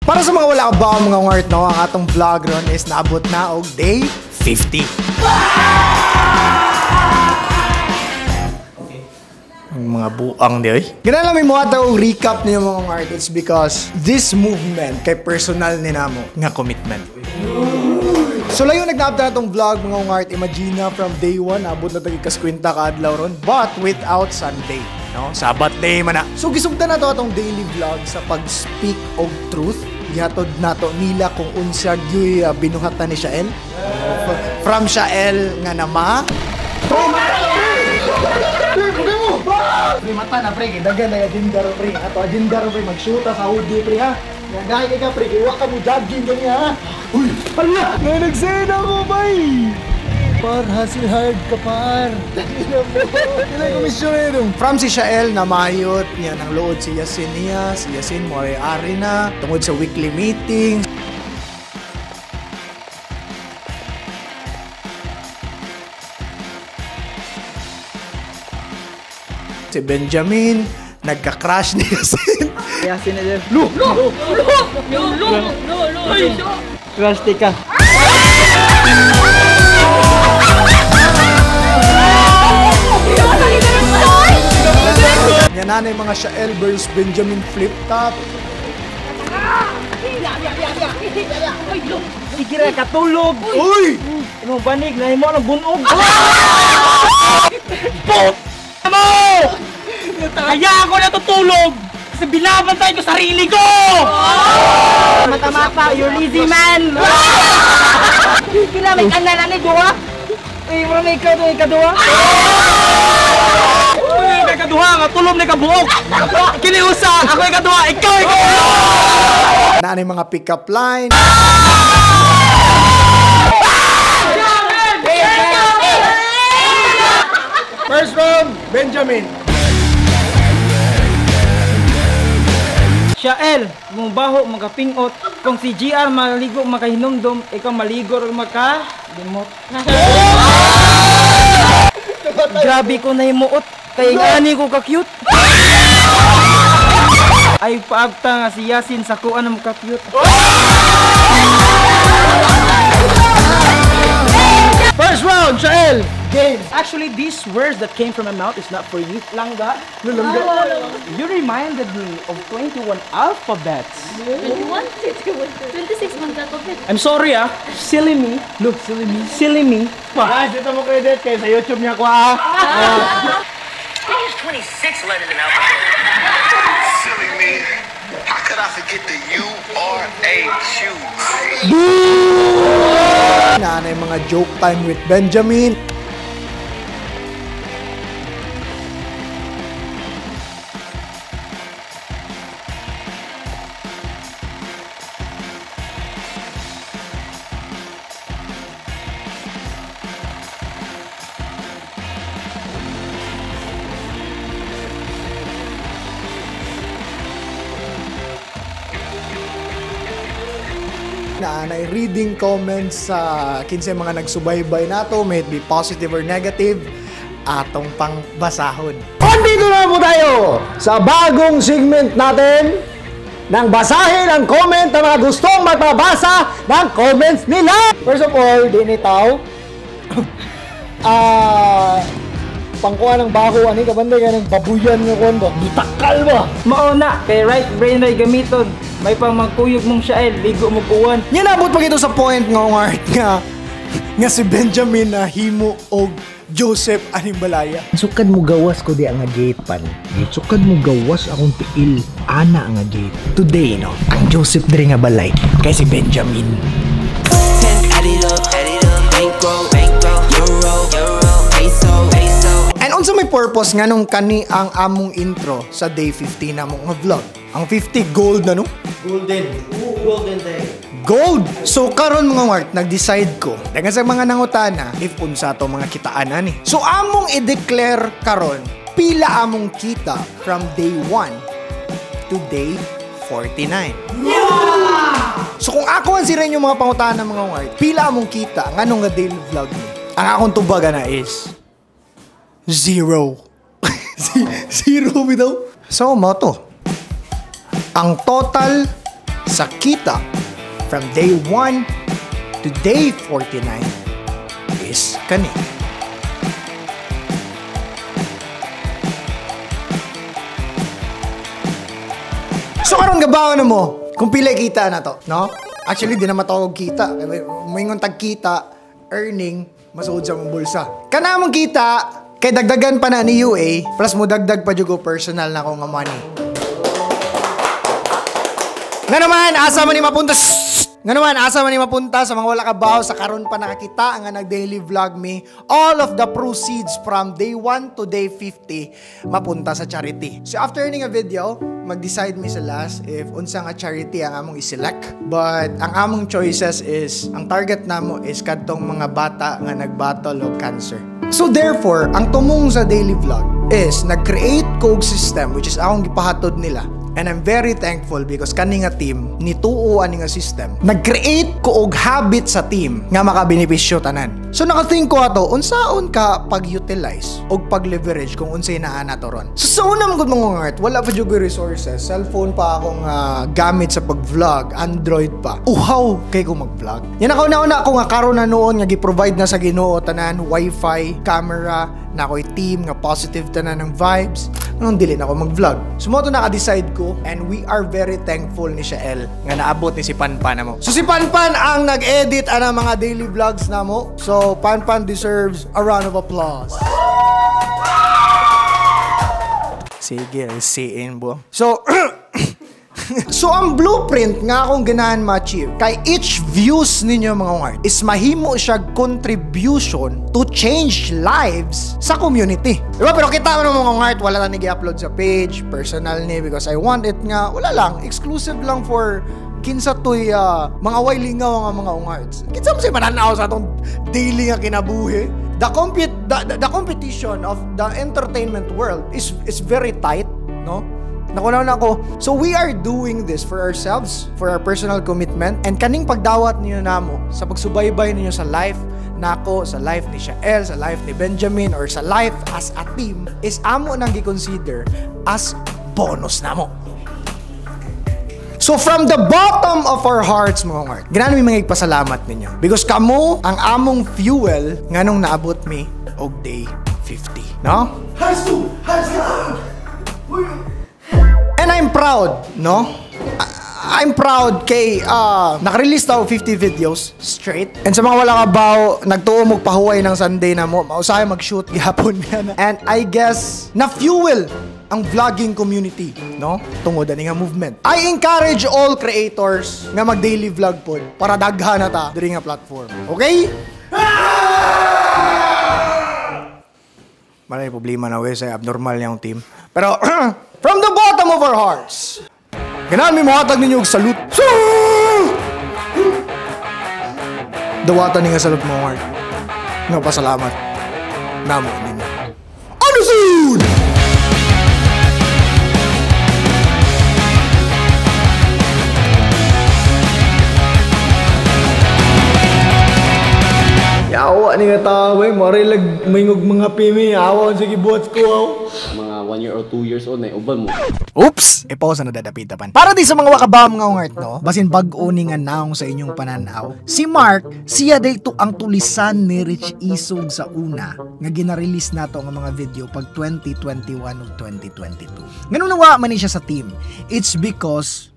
Para sa mga wala ba mga ungart no, ang atong vlog ron is naabot na og day 50. Ang mga buang di oy. Ganala may mo ato og recap niyo mga ungart, it's because this movement kay personal ni namo nga commitment. So layo nagnaabta na itong vlog mga ungart, imagine na from day 1 abot na tagi kaskwenta ka adlaw ron, but without Sunday, no? Sabat day man na. So gisugdan na to atong daily vlog sa pag-speak of truth. Gihatod nato nila kung unsa gyud binuhatan ni Shael. From Shael nga nama. Pre mata na pre, dagan na agenda ro pre. Ato agenda ro pre mag-shoota sa audio pre ha. Nagahay ka pre, iwa ka mo jogging gani ha. Uy, hala! May nagsend ako, bay! Par, hustle hard ka, par. Ilang komisyon eh. From si Shael na mayot niya ng lood si Yasin niya. Si Yasin mo ari na. Tungod sa weekly meeting. Si Benjamin, nagka-crash ni Yasin. Yasin na din. Lu! Crash tika. Yan na yung mga Shael versus Benjamin flip top. Sige na, katulog. Uy! Anong banig na mo ng bunog. Mo! Kaya ako natutulog! Kasi binabantay ko sarili ko! Mata-mata, you're lazy man! Kila may kanan ni Dua? Eh, wala may ikaduha? Uy, may ikaduha nga, tulog na ikabuok! Kiniusa, ako ikaduha, ikaw! Na yung mga pick-up line. First round, Benjamin. Shael, mubaho, magapingot. Kung si GR maligo, makahinumdum, ikaw maligo o makalimot. Grabe ko na himuot, kaya ngani ko ka-cute. Ay paabta nga si Yasin sa kuan mo ka-cute. First round, Shael. Game. Actually, these words that came from my mouth is not for you. Langga. You reminded me of 21 alphabets. 21? 26 man alphabet. I'm sorry Silly me. Look, silly me. Silly me. Guys, dito mo credit kay sa YouTube niya ko There's 26 letters in alphabet. Silly me. How could I forget the U-R-A-Q? Na yung mga joke time with Benjamin. Na reading comments sa kinsa mga nagsubaybay nato, may it be positive or negative, atong pangbasahon. Andito na po tayo sa bagong segment natin ng basahin ang comment ng mga gustong magbabasa ng comments nila. First of all, dinitaw pangkuha ng baho, ani kabanday ka ng babuyan nga kon ba? Butakal ba? Mauna, kay right brain ray gamiton. May pang magkuyog mong Shael, ligo mo buwan. Yan abot pa ito sa point nga si Benjamin na himo og Joseph Animbalaya. Sukad mo gawas ko di ang gate pan. Sukad mo gawas akong tiil ana nga gate. Today no, ang Joseph diri nga balay kay si Benjamin. And unsa may purpose nga nung kani ang among intro sa day 50 namong nga vlog. Ang 50 gold na no? Golden. Golden day. Gold! So karon mga Mart, nag-decide ko dagan sa mga nangutana if unsa to mga kitaan ani. So among i-declare karon pila among kita from day 1 to day 49. Yeah! So kung ako ang sira yung mga pangutana mga Mart, pila among kita nganong nga daily vlog ni. Ang akong tubaga na is 0. Zero bitaw. So mo to. Ang total sa kita from day 1 to day 49 is kani. So karon gabaw na mo kung pila kita na to, no? Actually di na matawag kita. Moingon tag kita, earning masuod sa mong bulsa. Kana mong kita kay dagdagan pa na ni UA plus mo dagdag pa jud ko personal na ko nga money. Nga naman asa man ni mapunta sa mga wala kabaw sa karon pa nakakita nga nag-daily vlog me, all of the proceeds from day 1 to day 50 mapunta sa charity. So after earning a video, mag-decide mi sa last if unsa nga charity ang among i-select. But ang among choices is, ang target namo is kadtong mga bata nga nag-battle og cancer. So therefore, ang tumong sa daily vlog is nag-create ko og system which is akong gipahatod nila. And I'm very thankful because kani nga team nituo ani nga system. Nag-create ko og habit sa team nga makabenepisyo tanan. So naka-think ko ato unsaon ka pag-utilize og pag-leverage kung unsay naa nato ron. So sa una man gud mga art, wala pa jud resources. Cellphone pa akong gamit sa pag-vlog, Android pa. Uhaw kay ko mag-vlog. Yan ako na ako nga karon na noon nga gi-provide na sa Ginoo tanan, wifi, camera, na ako'y team nga positive tanan ng vibes. Nung dili na ako mag-vlog. Sumoto naka-decide ko and we are very thankful ni Shael nga naabot ni si Panpan na mo. So si Panpan ang nag-edit ana mga daily vlogs na mo. So Panpan deserves a round of applause. Sige, siin bo. So so ang blueprint nga akong ganahan ma-achieve kay each views ninyo mga ungart is mahimo siya contribution to change lives sa community. Diba? Pero kita mo mga ungart, wala na nag-i-upload sa page, personal ni because I want it nga, wala lang, exclusive lang for kinsa to'y mga wailingaw nga mga ungarts. Kinsa mo siya mananaw sa atong daily nga kinabuhi. The competition of the entertainment world is very tight, no? Nakunaw na ako. So we are doing this for ourselves, for our personal commitment, and kaning pagdawat niyo namo sa pagsubaybay niyo sa life nako, sa life ni Shael, sa life ni Benjamin, or sa life as a team is amo nang gi-consider as bonus namo. So from the bottom of our hearts mga ungart, ganahan mi mga igpasalamat ninyo because kamo ang among fuel nganong naabot mi og day 50, no? And I'm proud, no? I'm proud kay naka-release daw 50 videos straight. And sa mga wala kabaw, nagtuo mo pahuway ng Sunday na mo, mausahay mag-shoot gihapon yan. And I guess na fuel ang vlogging community, no? Tungod ani nga movement. I encourage all creators nga mag-daily vlog pod para daghan na ta diri nga platform. Okay? Malay problema na wes ay abnormal yung team. Pero from the bottom of our hearts, ganahan mi mohatag ninyo og salute. Dawatan ni nga salute mo heart. Nga pasalamat. Namo ninyo. Ano soon? Yawa ni nga tao eh, marilag mingog mga pimi, awa sige buhat ko. Mga 1 year or 2 years old na uban mo. Oops! Pause na dadapitapan. Para di sa mga wakabam nga ungart, no? Basin bag-o ni nga naong sa inyong pananaw. Si Mark, siya dayto ang tulisan ni Rich Isog sa una nga gina-release nato nga mga video pag 2021 ug 2022. Ganun nawa man ni siya sa team. It's because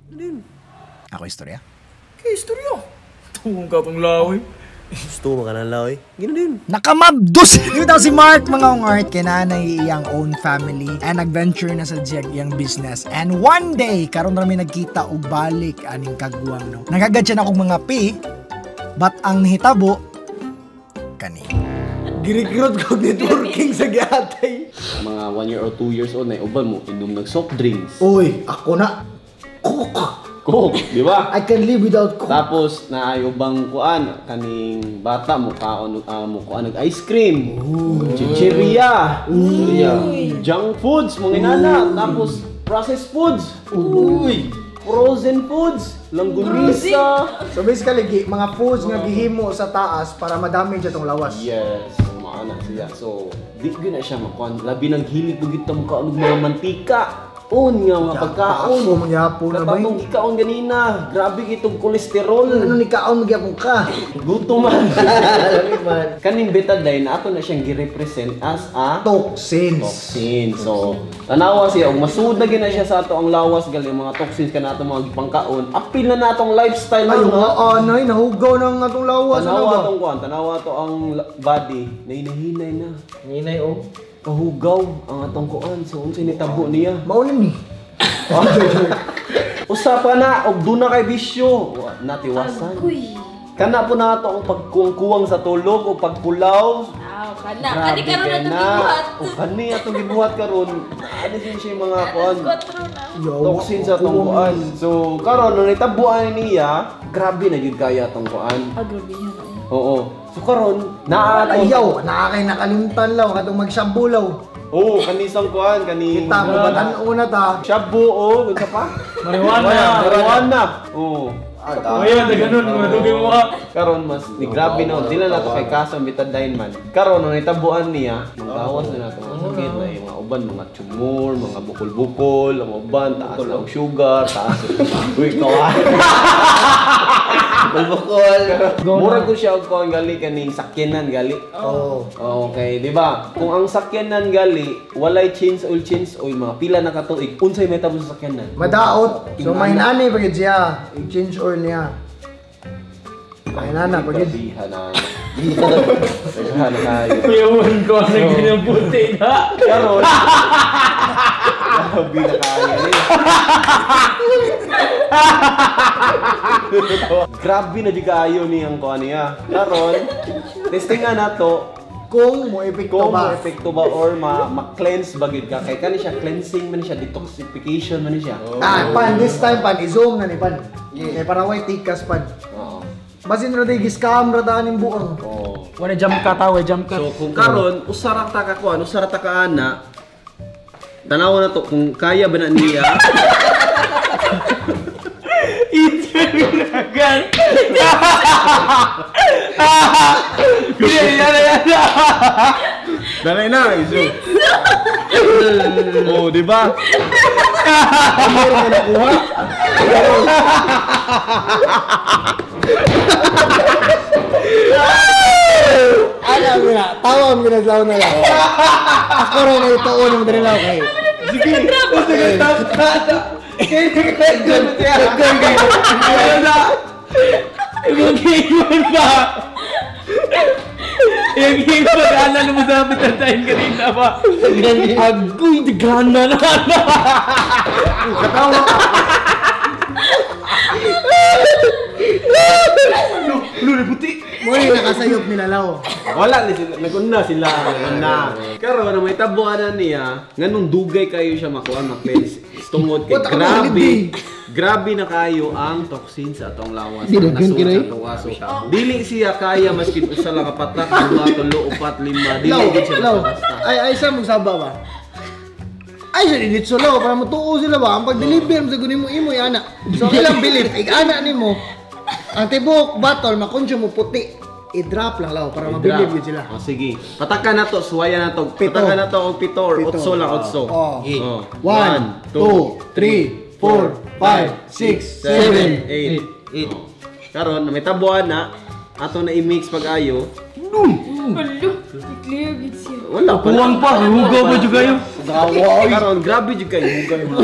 ako istorya. Kaya istorya. Tuwang ka pang lawi. Gusto mo ka ng lawi? Gino din. Nakamabdos! Dito daw si Mark mga ungart kinanay iyang own family and nag-venture na sa jeg iyang business. And one day, karon rami nagkita og balik aning kagwang no. Nagagad siya na kong mga pi, but ang hitabo kani. Girikrot ko networking sa giatay. Mga 1 year or 2 years old na uban mo inom nag soft drinks. Uy, ako na. Coke, di ba? I can live without Coke. Tapos naayo bang kuan kaning bata mo kaon nag ice cream. Chicheria. Junk foods mo ginana. Tapos processed foods. Uy. Frozen foods, langgunisa. So basically, mga foods nga gihimo sa taas para madami siya tong lawas. Yes, maana siya. So, di gyud na siya makuan. Labi nang hilig bugit ta mo kaon og mga mantika. nga mga pagkaon. Ako, magyapon na ba Katong gikaon ganina. Grabe itong kolesterol. Ano ni kaon magyapon ka? Gutom man. Kaning betadine ato na siyang gi-represent as a toxins. toxin. So, tanawa siya og masud na gina siya sa ato ang lawas gali mga toxins kanato mga pangkaon. Apil na natong lifestyle Ay, na. anay, nahugaw ng atong lawas. Tanawa atong kuan, tanawa to ang body. Nahinay na. Ninay o. Pahugaw ang atong kuan. So, unsay nitabo niya? Maunin ni. Usa pa na og duna kay bisyo. Natiwasan. Uy. Kana po na ato ang pagkuwang sa tulog o pagpulaw. Kana. Kani karon na gibuhat. O kani atong gibuhat karon. Ano din siya yung mga kuan. Kwatro na. Toxin sa atong kuan. So karon nung nitabuan niya, grabe na gyud kaya atong kuan. Grabe yan. Oo. So karon naa Ayaw, nakakay nakalimutan lang, katong magsabulaw. Oo, kanisang kuan kani. Kita mo ba una ta? Shabu o unsa pa? Marijuana. Oo. Ayun, na ganun, madugay mo ka. Karon mas ni grabe na dila na to kay kaso betadine man. Karon nung nitabuan niya, magawas na nato ang sakit na yung mga uban mga tumor, mga bukol-bukol, ang uban taas na ang sugar, taas. Uy, kawan. Bukol. Mura ko siya og kuan gali kaning sakyanan gali. Okay, di ba? Kung ang sakyanan gali, walay change oil mga pila na katuig, unsay metabo sa sakyanan? Madaot. So mahinani pagid siya. I-change oil niya. Mahinana pagid. Bihan na. Bihan na kayo. Kuyawan ko ang ganyan puti na. Karon. Grabe na kayo. Grabe na di kaayo niyang kuha niya. Karon, testingan na to Kung mo epekto kung ba? ma-epekto ba or ma-cleanse ba gid ka. Kay kani siya cleansing man siya, detoxification man siya. Pan, this time pan, i-zoom na ni pan. Kaya para way tikas pan. Oo. Basin ra day giskam ra taan ning buang. Oo. Wana jump cut away, jump cut. So kung karon usara ta ka kuan, usara ta ka ana. Tanaw na to kung kaya ba na niya. Itiragan. Yan. Dalay na, iso. Oh, di ba? Amor ka nakuha. Alam mo na, tawag mo na sa una lang. Ako rin ay tuon ng dirilaw kay. Sige, sige, tama. Ibang pa. Yung hipon, ala na mo dapat tantayin kanina pa. Agoy, dagana na. Katawa. Luli puti. Mo ni nakasayop ni Lalaw. Wala ni sila, naguna sila, naguna. Karon na may tabuan na niya, nganong dugay kayo siya makuha, ma-cleanse. Tungod kay Wata ka grabe. makalibig. Grabe na kayo ang toxin sa atong lawas. Dinagan ka na eh. So, dili siya kaya maski usa lang kapatak, duha, tulo, upat, lima, dili Law, gid siya law. basta. Ay sa mong saba ba? Ay sa dinitso law para matuo sila ba? Ang pag-deliver mo sa gunin mo imo ana. So ilang bilip ig-ana nimo. Ang tibok bottle makonsume mo puti. I-drop lang law para mabilib yun sila. Oh, sige. Patakan na to, suwaya na to. Pito. Patakan na to og pito or Pito. otso lang, otso. Oh. Oh. 1, 2, 3, 4, 5, 6, 7, 8. Karon na may tabuan na, ato na i-mix pag-ayo. Hello. Clear gid siya. Wala pa. Puwang pa, hugaw ba dyan kayo? Karon, grabe jud kayo. Hugay mo.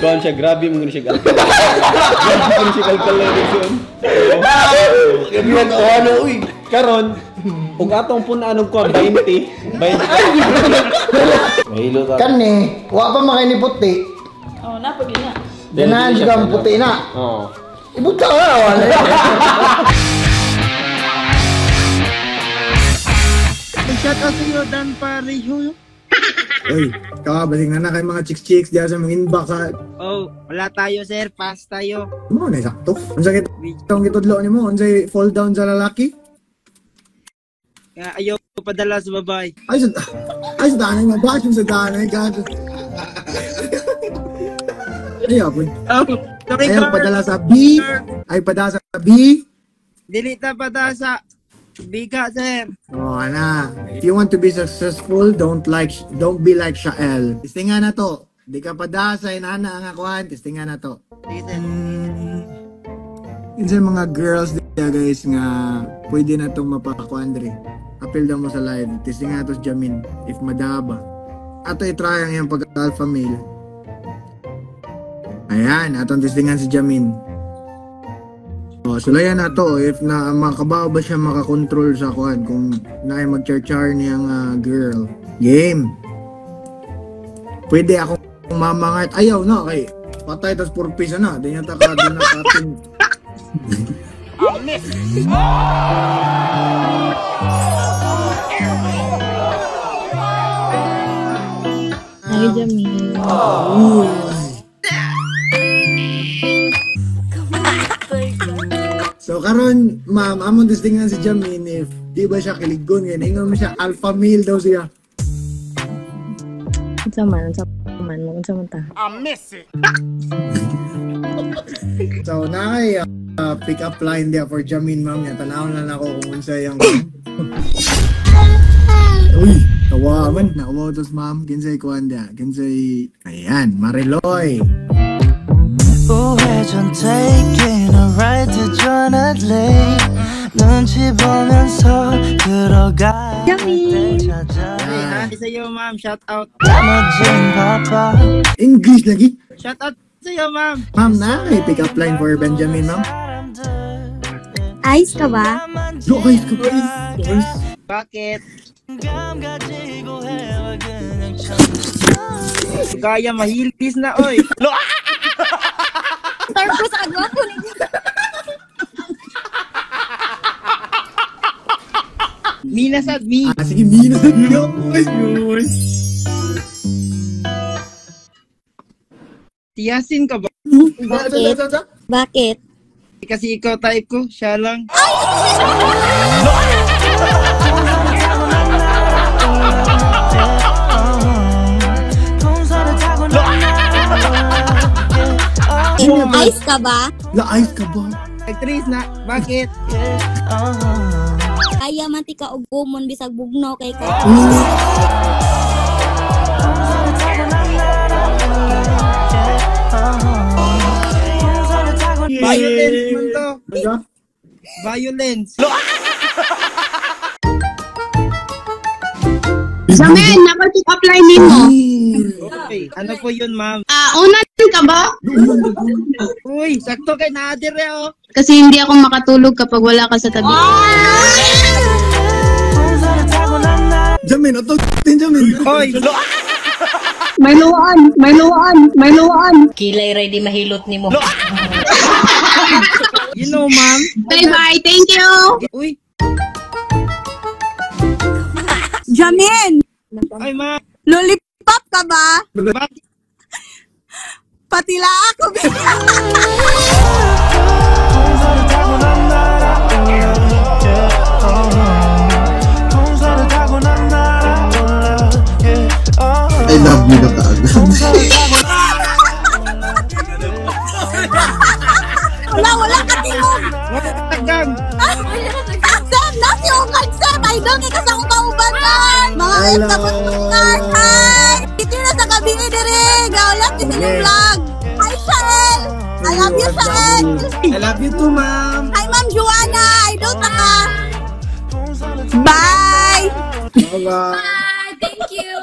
Kuan siya, grabe mo siya gal. Grabe mo siya calculation. Yan o ano, uy. Karon, kung atong punaan og kuan 20. Mahilo ta. Kani, wa pa makay ni puti. Oh, napagi na. Ganahan juga ang puti na. Oo. Ibuta ka wala. Shout out sa iyo, Dan Pareho. Uy, kabalik na kay mga chicks diyan sa mga inbox ha. Oh, wala tayo sir, pass tayo. Mo na sakto. Ang sakit tong gitudlo nimo, unsay fall down sa lalaki? Ayaw ko padala sa babae. Ay sa danay mo, bakit yung sa danay ka? Ay, po. Oh, sorry Ayaw sir. padala sa B. Ay padala sa B. Dili ta padasa. Biga, sir. Oh, ana. If you want to be successful, don't be like Shael. Testingan na to. Di ka padasay na ang akuan, testingan na to. Sige, sir. Minsan mga girls dito guys nga pwede na itong mapakuan dre. Appeal daw mo sa live. Testingan na to si Jamin. If madaba. Ato i-try ang iyong pag-alpha male. Ayan, atong testingan si Jamin. Oh, sulayan na to if na makabaw ba siya makakontrol sa kuan kung naay mag-char-char niyang girl. Game. Pwede akong mamangat. Ayaw no, kay patay tas purpose na. Di niya taka din na katin. Ay, Jamin. So karon ma'am, amon testingan si Jamin if di ba siya kiligon kaya ingon mo siya alpha male daw siya. Unsa man ta. So nakay pick up line dia for Jamin ma'am ya tanawon lang ako kung unsa yang Uy, tawa man na umotos ma'am kinsay kuan dia kinsay ayan Mariloy. 우회전 taking a ride to Jonathan 눈치 보면서 들어가 Jamin. Hi sa'yo, ma'am. Shout out. 멋진 바빠 English lagi. Shout out sa'yo, ma'am. Ma'am na may pick up line for Benjamin ma'am. Ayos ka ba? Yo, ayos ka pa rin. Bakit? Gaya mahilis na, oy. Tarpo sa agwapo ninyo. Minas at me. Sige, minus na niyo. Tiyasin ka ba? Bakit? Kasi ikaw type ko, siya lang. Ayos ka ba? La-ayos ka ba? Actress na, bakit? Kaya man ti ka og gumon bisag bugno kay ka. Violence man to. Violence. Jamin, naka-pick up line mo. Okay, ano po yun, ma'am? Unan ka ba? Uy, sakto kay Nadir oh. Kasi hindi ako makatulog kapag wala ka sa tabi. Jamin, otog din Jamin. Hoy, May luwaan. Kilay ready mahilot nimo. you know, ma'am. Bye-bye, thank you. Uy, Jamin, ay ma'am. lollipop ka ba? Bakit? Patila ako. I love you na kaagad. Wala ka tingog. Tagang. Sam, nasi ukag Sam. I don't kasi akong kaubanan. Mga FWR. Hi. Dito na sa kabini dire. Gaulat din yung vlog. Hi, Shael. I love you, Shael. I love you too, ma'am. Hi, Ma'am Joanna. I don't ka. Bye. Bye-bye. Bye, thank you.